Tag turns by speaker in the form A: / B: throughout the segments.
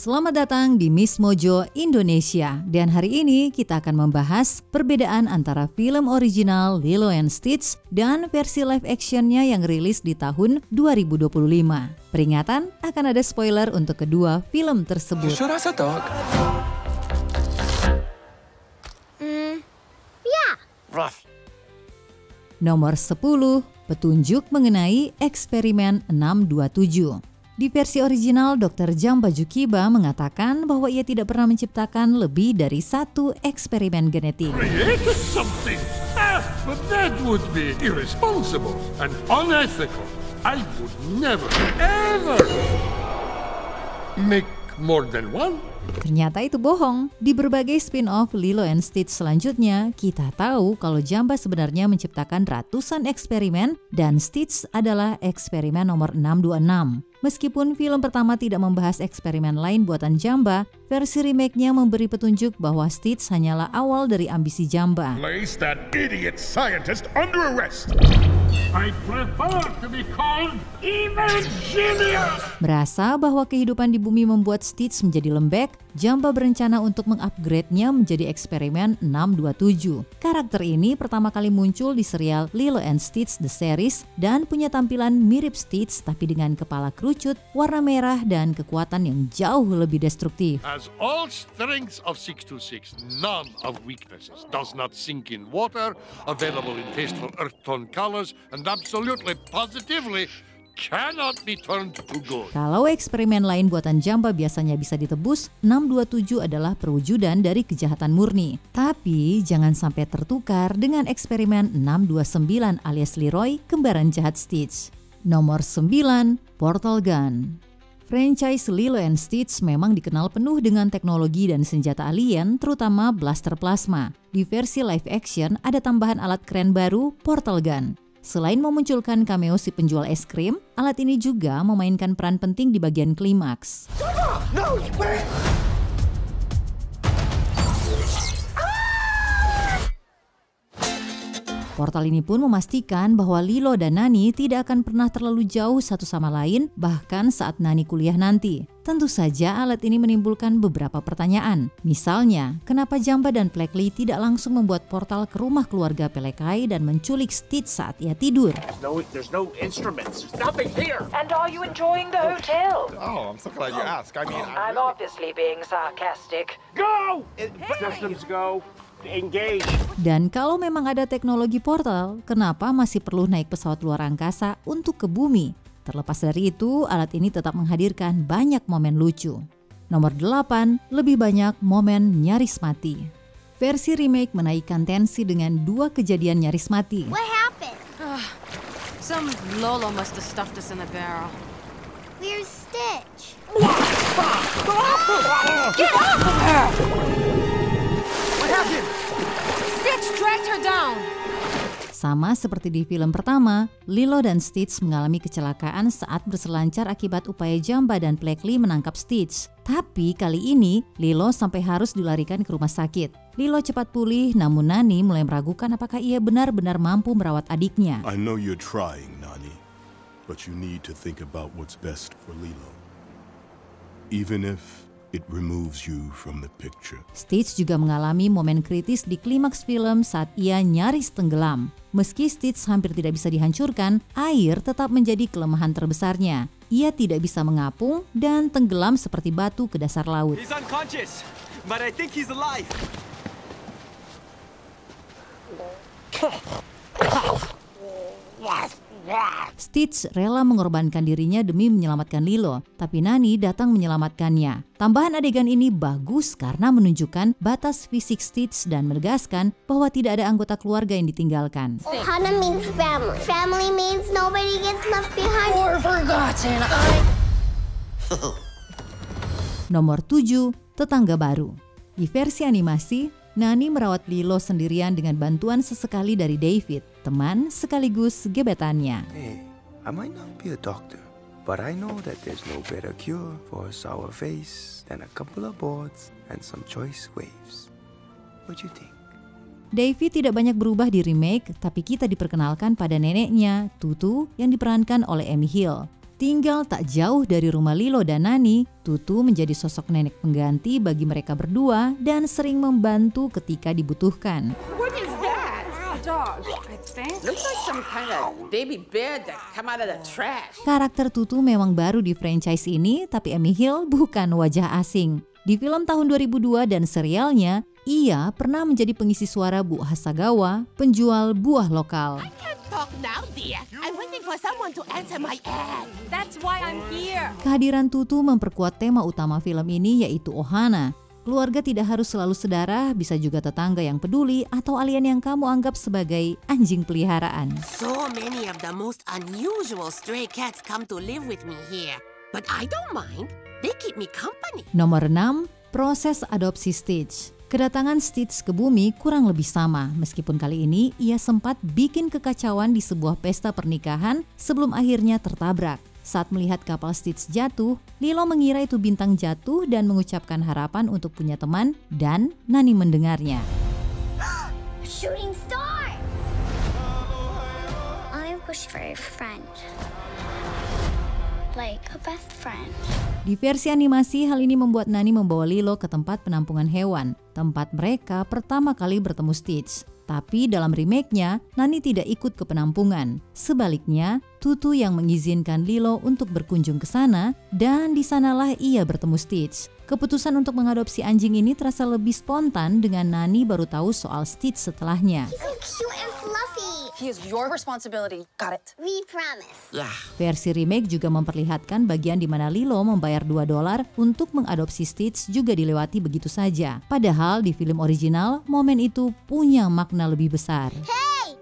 A: Selamat datang di Miss Mojo Indonesia. Dan hari ini kita akan membahas perbedaan antara film original Lilo and Stitch dan versi live actionnya yang rilis di tahun 2025. Peringatan, akan ada spoiler untuk kedua film tersebut.
B: Rough.
A: Nomor 10, petunjuk mengenai eksperimen 627. Di versi original, Dr. Jamba Jukiba mengatakan bahwa ia tidak pernah menciptakan lebih dari satu eksperimen genetik.
C: Create something? But that would be irresponsible and unethical. I would never, ever make more than one.
A: Ternyata itu bohong. Di berbagai spin-off Lilo and Stitch selanjutnya, kita tahu kalau Jamba sebenarnya menciptakan ratusan eksperimen dan Stitch adalah eksperimen nomor 626. Meskipun film pertama tidak membahas eksperimen lain buatan Jamba, versi remake-nya memberi petunjuk bahwa Stitch hanyalah awal dari ambisi Jamba.
C: Place that idiot scientist under arrest. I prefer to be called evil genius.
A: Merasa bahwa kehidupan di bumi membuat Stitch menjadi lembek, Jamba berencana untuk mengupgrade-nya menjadi eksperimen 627. Karakter ini pertama kali muncul di serial Lilo and Stitch The Series dan punya tampilan mirip Stitch tapi dengan kepala kerucut, warna merah, dan kekuatan yang jauh lebih destruktif.
C: As all strengths of 626, none of weaknesses, does not sink in water, available in tasteful earth tone colors, and absolutely positively cannot be turned to good.
A: Kalau eksperimen lain buatan Jamba biasanya bisa ditebus, 627 adalah perwujudan dari kejahatan murni. Tapi jangan sampai tertukar dengan eksperimen 629 alias Leroy, kembaran jahat Stitch. Nomor 9, Portal Gun. Franchise Lilo and Stitch memang dikenal penuh dengan teknologi dan senjata alien, terutama blaster plasma. Di versi live action ada tambahan alat keren baru, Portal Gun. Selain memunculkan cameo si penjual es krim, alat ini juga memainkan peran penting di bagian klimaks.
B: No, wait!
A: Portal ini pun memastikan bahwa Lilo dan Nani tidak akan pernah terlalu jauh satu sama lain, bahkan saat Nani kuliah nanti. Tentu saja alat ini menimbulkan beberapa pertanyaan. Misalnya, kenapa Jamba dan Plekli tidak langsung membuat portal ke rumah keluarga Pelekai dan menculik Stitch saat ia tidur?
B: There's no instruments. There's nothing here.
D: And are you enjoying the hotel?
E: Oh, I'm so glad you asked. I mean,
D: I'm obviously being sarcastic.
B: Go! Systems go. Engage.
A: Dan kalau memang ada teknologi portal, kenapa masih perlu naik pesawat luar angkasa untuk ke bumi? Terlepas dari itu, alat ini tetap menghadirkan banyak momen lucu. Nomor 8, lebih banyak momen nyaris mati. Versi remake menaikkan tensi dengan dua kejadian nyaris mati.
F: What happened?
G: Some Lolo must have stuffed us in the barrel.
F: Where's Stitch?
G: Get off of her!
B: What happened?
G: Stitch dragged her down!
A: Sama seperti di film pertama, Lilo dan Stitch mengalami kecelakaan saat berselancar akibat upaya Jamba dan Plekli menangkap Stitch. Tapi kali ini, Lilo sampai harus dilarikan ke rumah sakit. Lilo cepat pulih, namun Nani mulai meragukan apakah ia benar-benar mampu merawat adiknya.
H: I know you're trying, Nani, but you need to think about what's best for Lilo. Even if it removes you from the picture.
A: Stitch juga mengalami momen kritis di klimaks film saat ia nyaris tenggelam. Meski Stitch hampir tidak bisa dihancurkan, air tetap menjadi kelemahan terbesarnya. Ia tidak bisa mengapung dan tenggelam seperti batu ke dasar laut.
I: He's unconscious, but I think he's alive.
A: Stitch rela mengorbankan dirinya demi menyelamatkan Lilo, tapi Nani datang menyelamatkannya. Tambahan adegan ini bagus karena menunjukkan batas fisik Stitch dan menegaskan bahwa tidak ada anggota keluarga yang ditinggalkan.
F: Ohana means family. Family means nobody gets left behind.
D: Or forgotten.
A: Nomor 7, tetangga baru. Di versi animasi, Nani merawat Lilo sendirian dengan bantuan sesekali dari David, teman sekaligus gebetannya.
J: Hey, I might not be a doctor, but I know that there's no better cure for a sour face than a couple of boards and some choice waves. What you think?
A: David tidak banyak berubah di remake, tapi kita diperkenalkan pada neneknya, Tutu, yang diperankan oleh Amy Hill. Tinggal tak jauh dari rumah Lilo dan Nani, Tutu menjadi sosok nenek pengganti bagi mereka berdua dan sering membantu ketika dibutuhkan.
G: What is that? A dog, I think.
K: Looks like some kind of baby bear that come out of the trash.
A: Karakter Tutu memang baru di franchise ini, tapi Amy Hill bukan wajah asing. Di film tahun 2002 dan serialnya, ia pernah menjadi pengisi suara Bu Hasagawa, penjual buah lokal.
K: Talk now, dear. I'm waiting for someone to answer my ad.
G: That's why I'm here.
A: Kehadiran Tutu memperkuat tema utama film ini, yaitu Ohana. Keluarga tidak harus selalu sedarah, bisa juga tetangga yang peduli atau alien yang kamu anggap sebagai anjing peliharaan.
K: So many of the most unusual stray cats come to live with me here. But I don't mind. They keep me company.
A: Nomor 6, proses adopsi Stitch. Kedatangan Stitch ke bumi kurang lebih sama, meskipun kali ini ia sempat bikin kekacauan di sebuah pesta pernikahan sebelum akhirnya tertabrak. Saat melihat kapal Stitch jatuh, Lilo mengira itu bintang jatuh dan mengucapkan harapan untuk punya teman, dan Nani mendengarnya.
F: Shooting star! I wish for a friend. Like a best friend.
A: Di versi animasi, hal ini membuat Nani membawa Lilo ke tempat penampungan hewan, tempat mereka pertama kali bertemu Stitch. Tapi dalam remake-nya, Nani tidak ikut ke penampungan. Sebaliknya, Tutu yang mengizinkan Lilo untuk berkunjung ke sana, dan di sanalah ia bertemu Stitch. Keputusan untuk mengadopsi anjing ini terasa lebih spontan dengan Nani baru tahu soal Stitch setelahnya.
F: He's so cute and fluffy.
G: He is your responsibility. Got it.
F: We promise.
K: Yeah.
A: Versi remake juga memperlihatkan bagian di mana Lilo membayar $2 untuk mengadopsi Stitch juga dilewati begitu saja. Padahal di film original, momen itu punya makna lebih besar.
F: Hey!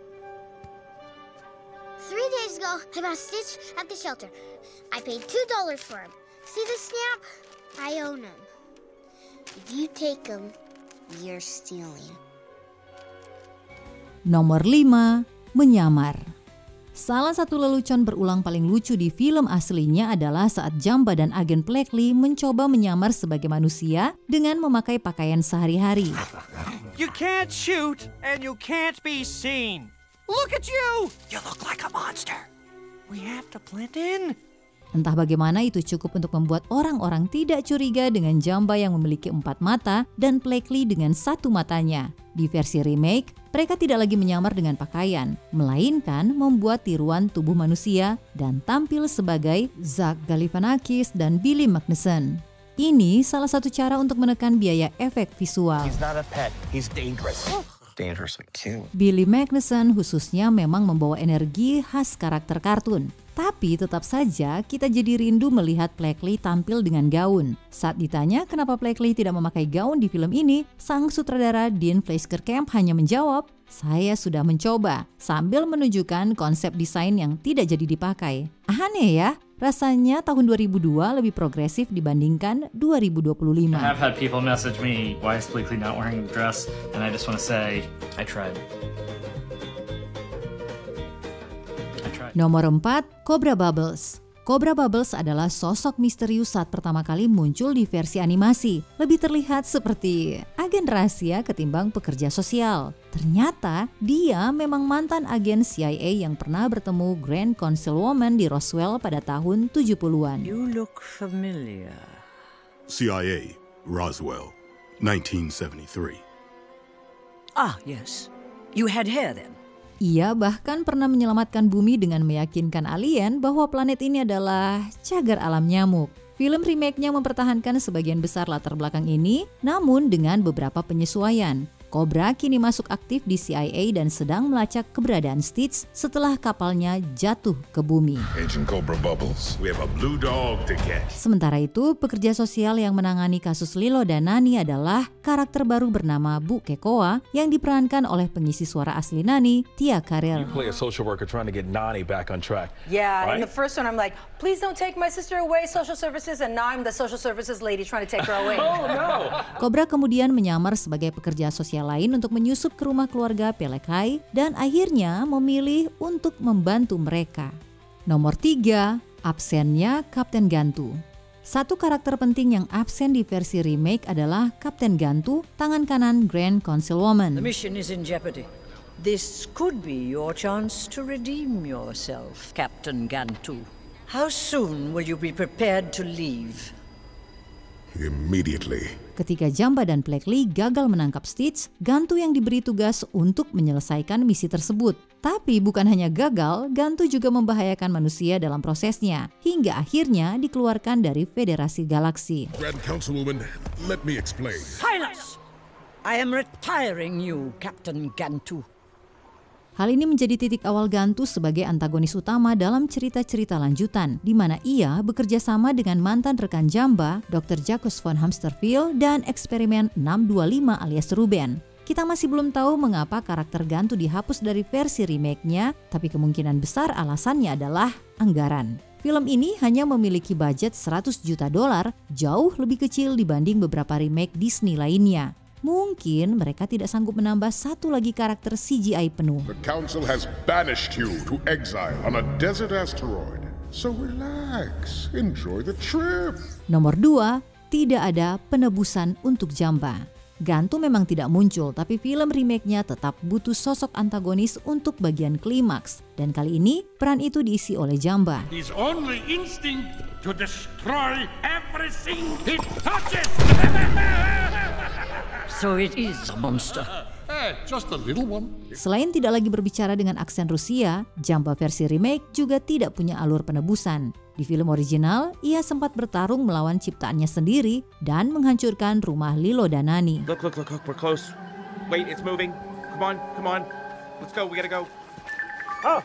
F: 3 days ago, I bought Stitch at the shelter. I paid $2 for him. See the stamp? I own him. If you take him, you're stealing.
A: Nomor 5, menyamar. Salah satu lelucon berulang paling lucu di film aslinya adalah saat Jamba dan agen Blackley mencoba menyamar sebagai manusia dengan memakai pakaian sehari-hari.
I: You can't shoot and you can't be seen. Look at you! You look like a monster. We have to blend in.
A: Entah bagaimana itu cukup untuk membuat orang-orang tidak curiga dengan Jamba yang memiliki 4 mata dan Blackley dengan 1 matanya. Di versi remake, mereka tidak lagi menyamar dengan pakaian, melainkan membuat tiruan tubuh manusia dan tampil sebagai Zach Galifianakis dan Billy Magnussen. Ini salah satu cara untuk menekan biaya efek visual.
B: He's not a pet. He's dangerous.
E: Dangerously cute.
A: Billy Magnussen khususnya memang membawa energi khas karakter kartun. Tapi tetap saja kita jadi rindu melihat Blackley tampil dengan gaun. Saat ditanya kenapa Blackley tidak memakai gaun di film ini, sang sutradara Dean Fleischerkamp hanya menjawab, "Saya sudah mencoba," sambil menunjukkan konsep desain yang tidak jadi dipakai. Aneh ya, rasanya tahun 2002 lebih progresif dibandingkan 2025.
L: I've had people message me, "Why is Blackley not wearing a dress?" And I just want to say, I tried.
A: Nomor 4, Cobra Bubbles. Cobra Bubbles adalah sosok misterius saat pertama kali muncul di versi animasi. Lebih terlihat seperti agen rahasia ketimbang pekerja sosial. Ternyata dia memang mantan agen CIA yang pernah bertemu Grand Councilwoman di Roswell pada tahun 70-an.
M: You look familiar.
H: CIA, Roswell, 1973.
M: Ah, yes. You had hair then.
A: Ia bahkan pernah menyelamatkan bumi dengan meyakinkan alien bahwa planet ini adalah cagar alam nyamuk. Film remake-nya mempertahankan sebagian besar latar belakang ini, namun dengan beberapa penyesuaian. Cobra kini masuk aktif di CIA dan sedang melacak keberadaan Stitch setelah kapalnya jatuh ke bumi.
N: Agent Cobra Bubbles, we have a blue dog to catch.
A: Sementara itu, pekerja sosial yang menangani kasus Lilo dan Nani adalah karakter baru bernama Bu Kekoa yang diperankan oleh pengisi suara asli Nani, Tia Carrere.
O: You play a social worker trying to get Nani back on track.
G: Yeah,
O: right?
G: in the first one I'm like, please don't take my sister away, social services, and now I'm the social services lady trying to take her away.
O: Oh no!
A: Cobra kemudian menyamar sebagai pekerja sosial lain untuk menyusup ke rumah keluarga Pelekai dan akhirnya memilih untuk membantu mereka. Nomor 3, absennya Kapten Gantu. Satu karakter penting yang absen di versi remake adalah Kapten Gantu, tangan kanan Grand Councilwoman.
M: The mission is in jeopardy. This could be your chance to redeem yourself, Captain Gantu. How soon will you be prepared to leave?
H: Immediately.
A: Ketika Jamba dan Blackley gagal menangkap Stitch, Gantu yang diberi tugas untuk menyelesaikan misi tersebut. Tapi bukan hanya gagal, Gantu juga membahayakan manusia dalam prosesnya, hingga akhirnya dikeluarkan dari Federasi Galaksi.
H: Grand Councilwoman, let me explain.
M: Silence! I am retiring you, Captain Gantu.
A: Hal ini menjadi titik awal Gantu sebagai antagonis utama dalam cerita-cerita lanjutan, di mana ia bekerja sama dengan mantan rekan Jamba, Dr. Jacques von Hamsterville, dan eksperimen 625 alias Ruben. Kita masih belum tahu mengapa karakter Gantu dihapus dari versi remake-nya, tapi kemungkinan besar alasannya adalah anggaran. Film ini hanya memiliki budget $100 juta, jauh lebih kecil dibanding beberapa remake Disney lainnya. Mungkin mereka tidak sanggup menambah satu lagi karakter CGI penuh.
H: The council has banished you to exile on a desert asteroid. So relax, enjoy the trip.
A: Nomor 2, tidak ada penebusan untuk Jamba. Gantu memang tidak muncul, tapi film remake-nya tetap butuh sosok antagonis untuk bagian klimaks. Dan kali ini, peran itu diisi oleh Jamba.
C: His only instinct to destroy everything he touches.
M: So it is a monster.
C: Just a little one.
A: Selain tidak lagi berbicara dengan aksen Rusia, Jamba versi remake juga tidak punya alur penebusan. Di film original, ia sempat bertarung melawan ciptaannya sendiri dan menghancurkan rumah Lilo dan Nani.
E: Look, we're close. Wait, it's moving. Come on. Let's go, we gotta go. Oh,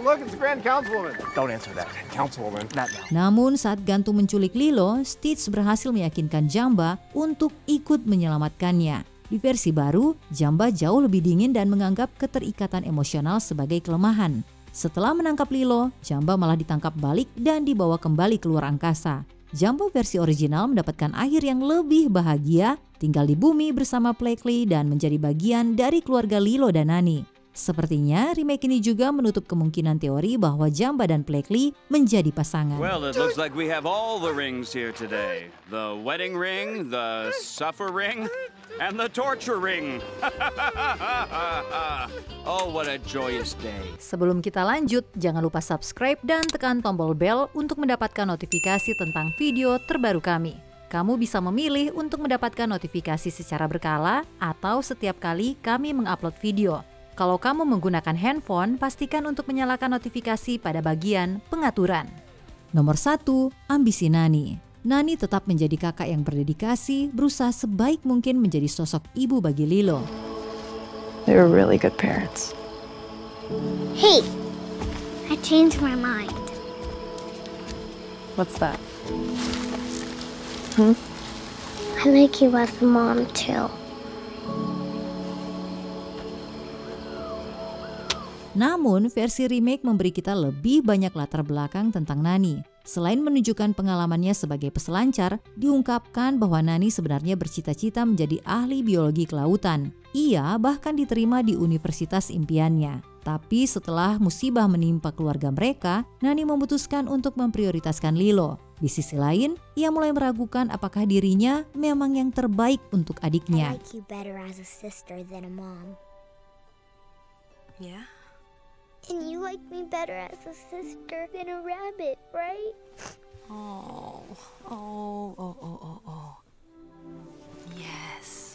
E: look, it's the Grand Councilwoman. Don't answer that, Councilwoman. Not now.
A: Namun saat Gantu menculik Lilo, Stitch berhasil meyakinkan Jamba untuk ikut menyelamatkannya. Di versi baru, Jamba jauh lebih dingin dan menganggap keterikatan emosional sebagai kelemahan. Setelah menangkap Lilo, Jamba malah ditangkap balik dan dibawa kembali keluar angkasa. Jamba versi original mendapatkan akhir yang lebih bahagia, tinggal di bumi bersama Blackley dan menjadi bagian dari keluarga Lilo dan Nani. Sepertinya remake ini juga menutup kemungkinan teori bahwa Jamba dan Blackley menjadi pasangan.
P: Well, it looks like we have all the rings here today. The wedding ring, the suffer ring, and the torture ring. Oh, what a joyous day.
A: Sebelum kita lanjut, jangan lupa subscribe dan tekan tombol bel untuk mendapatkan notifikasi tentang video terbaru kami. Kamu bisa memilih untuk mendapatkan notifikasi secara berkala atau setiap kali kami mengupload video. Kalau kamu menggunakan handphone, pastikan untuk menyalakan notifikasi pada bagian pengaturan. Nomor 1, ambisi Nani. Nani tetap menjadi kakak yang berdedikasi, berusaha sebaik mungkin menjadi sosok ibu bagi Lilo.
Q: They were really good parents.
F: Hey, I changed my mind.
Q: What's that?
F: I like you as a mom too.
A: Namun, versi remake memberi kita lebih banyak latar belakang tentang Nani. Selain menunjukkan pengalamannya sebagai peselancar, diungkapkan bahwa Nani sebenarnya bercita-cita menjadi ahli biologi kelautan. Ia bahkan diterima di universitas impiannya. Tapi setelah musibah menimpa keluarga mereka, Nani memutuskan untuk memprioritaskan Lilo. Di sisi lain, ia mulai meragukan apakah dirinya memang yang terbaik untuk adiknya.
F: I like you better as a sister than a mom.
Q: Yeah?
F: And you like me better as a sister than a rabbit, right?
Q: Oh. Yes,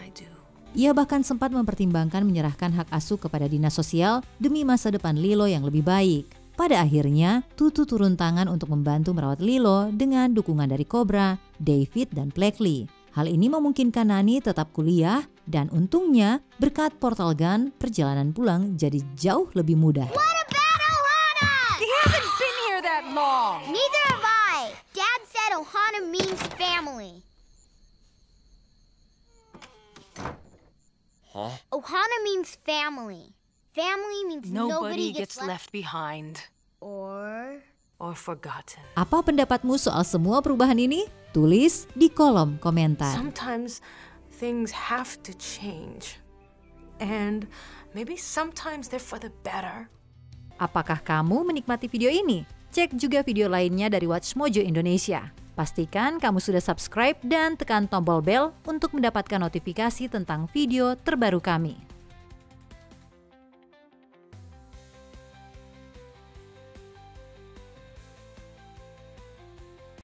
Q: I do.
A: Ia bahkan sempat mempertimbangkan menyerahkan hak asuh kepada dinas sosial demi masa depan Lilo yang lebih baik. Pada akhirnya, Tutu turun tangan untuk membantu merawat Lilo dengan dukungan dari Cobra, David, dan Blackley. Hal ini memungkinkan Nani tetap kuliah dan untungnya berkat portal gun, perjalanan pulang jadi jauh lebih mudah.
F: What about Ohana?
G: He hasn't been here that long.
F: Neither have I. Dad said Ohana means family.
E: Huh?
F: Ohana means family. Family means
Q: Nobody gets left behind.
F: Or
Q: forgotten.
A: Apa pendapatmu soal semua perubahan ini? Tulis di kolom komentar.
Q: Sometimes things have to change. And maybe sometimes they're for the better.
A: Apakah kamu menikmati video ini? Cek juga video lainnya dari Watch Mojo Indonesia. Pastikan kamu sudah subscribe dan tekan tombol bel untuk mendapatkan notifikasi tentang video terbaru kami.